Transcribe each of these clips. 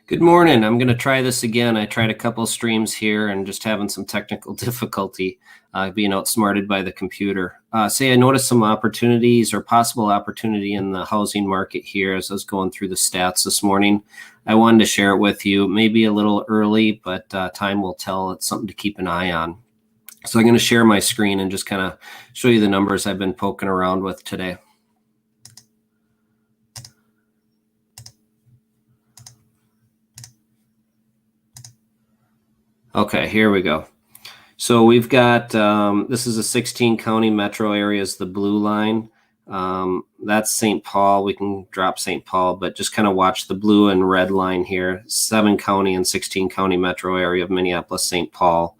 Good morning. I'm going to try this again. I tried a couple streams here and just having some technical difficulty being outsmarted by the computer. Say I noticed some opportunities or possible opportunity in the housing market here as I was going through the stats this morning. I wanted to share it with you, maybe a little early, but time will tell. It's something to keep an eye on. So I'm going to share my screen and just kind of show you the numbers I've been poking around with today. Okay, here we go. So we've got, this is a 16 county metro area is the blue line. That's St. Paul. We can drop St. Paul, but just kind of watch the blue and red line here, 7 county and 16 county metro area of Minneapolis, St. Paul.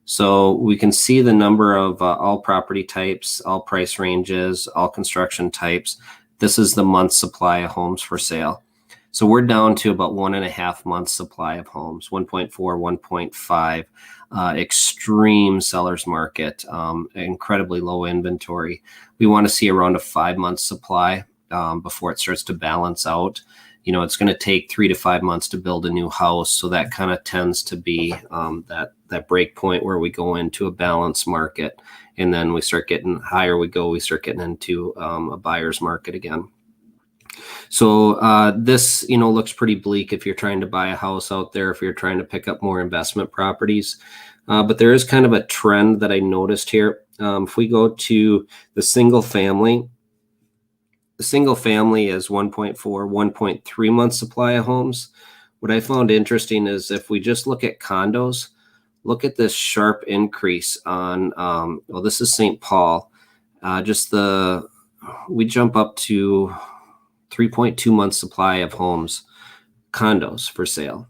So we can see the number of all property types, all price ranges, all construction types. This is the month's supply of homes for sale. So we're down to about 1.5 months supply of homes, 1.4, 1.5. Extreme seller's market, incredibly low inventory. We want to see around a 5 month supply before it starts to balance out. You know, it's going to take 3 to 5 months to build a new house. So that kind of tends to be that break point where we go into a balanced market. And then we start getting higher we go, we start getting into a buyer's market again. So this, looks pretty bleak if you're trying to buy a house out there, if you're trying to pick up more investment properties. But there is kind of a trend that I noticed here. If we go to the single family is 1.4, 1.3 month supply of homes. What I found interesting is if we just look at condos, look at this sharp increase on, this is St. Paul. We jump up to 3.2 month supply of homes, condos for sale.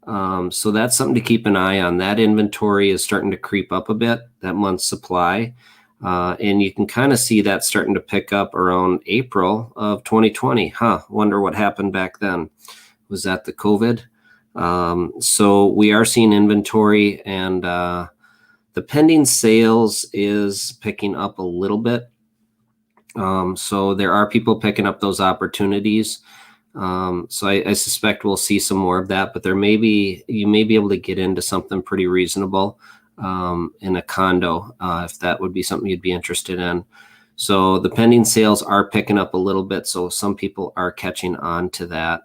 So that's something to keep an eye on. That inventory is starting to creep up a bit, that month's supply. And you can kind of see that starting to pick up around April of 2020. Wonder what happened back then. Was that the COVID? So we are seeing inventory, and the pending sales is picking up a little bit. So there are people picking up those opportunities. So I suspect we'll see some more of that, but you may be able to get into something pretty reasonable in a condo if that would be something you'd be interested in. So the pending sales are picking up a little bit, so some people are catching on to that.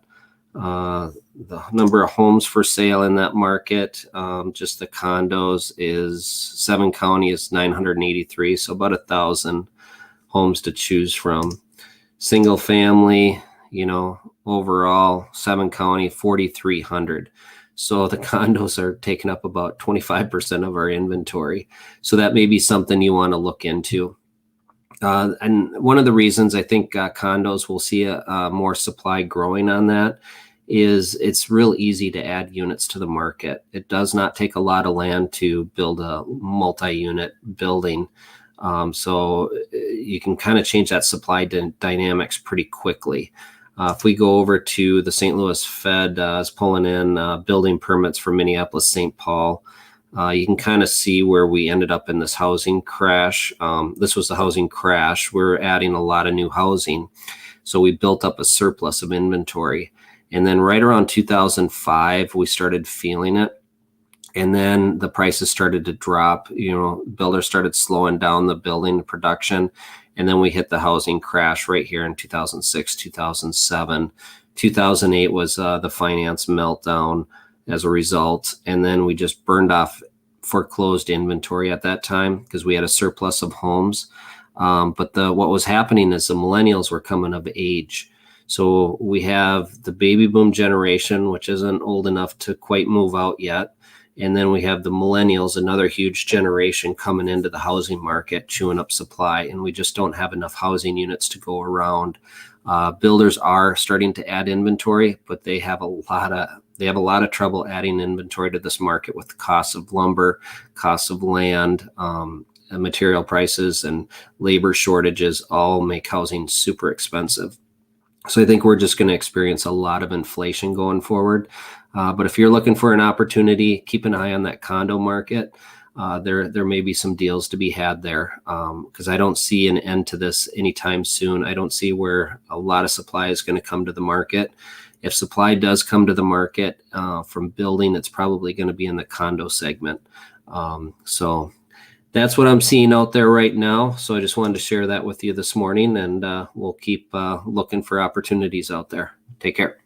The number of homes for sale in that market, just the condos, is 7 county is 983, so about 1,000 homes to choose from. Single family, overall 7 county, 4,300. So the condos are taking up about 25% of our inventory. So that may be something you want to look into. And one of the reasons I think condos will see a more supply growing on that is it's real easy to add units to the market. It does not take a lot of land to build a multi-unit building. So you can kind of change that supply dynamics pretty quickly. If we go over to the St. Louis Fed is pulling in building permits for Minneapolis, St. Paul, you can kind of see where we ended up in this housing crash. This was the housing crash. We're adding a lot of new housing. So we built up a surplus of inventory. And then right around 2005, we started feeling it. And then the prices started to drop, builders started slowing down the building production. And then we hit the housing crash right here in 2006, 2007. 2008 was the finance meltdown as a result. And then we just burned off foreclosed inventory at that time because we had a surplus of homes. But what was happening is the millennials were coming of age. So we have the baby boom generation, which isn't old enough to quite move out yet. And then we have the millennials, another huge generation coming into the housing market, chewing up supply, and we just don't have enough housing units to go around. Builders are starting to add inventory, but they have a lot of trouble adding inventory to this market with the costs of lumber, costs of land, material prices, and labor shortages all make housing super expensive. So I think we're just going to experience a lot of inflation going forward. But if you're looking for an opportunity, keep an eye on that condo market. There may be some deals to be had there because I don't see an end to this anytime soon. I don't see where a lot of supply is going to come to the market. if supply does come to the market from building, it's probably going to be in the condo segment. So that's what I'm seeing out there right now. So I just wanted to share that with you this morning, and we'll keep looking for opportunities out there. Take care.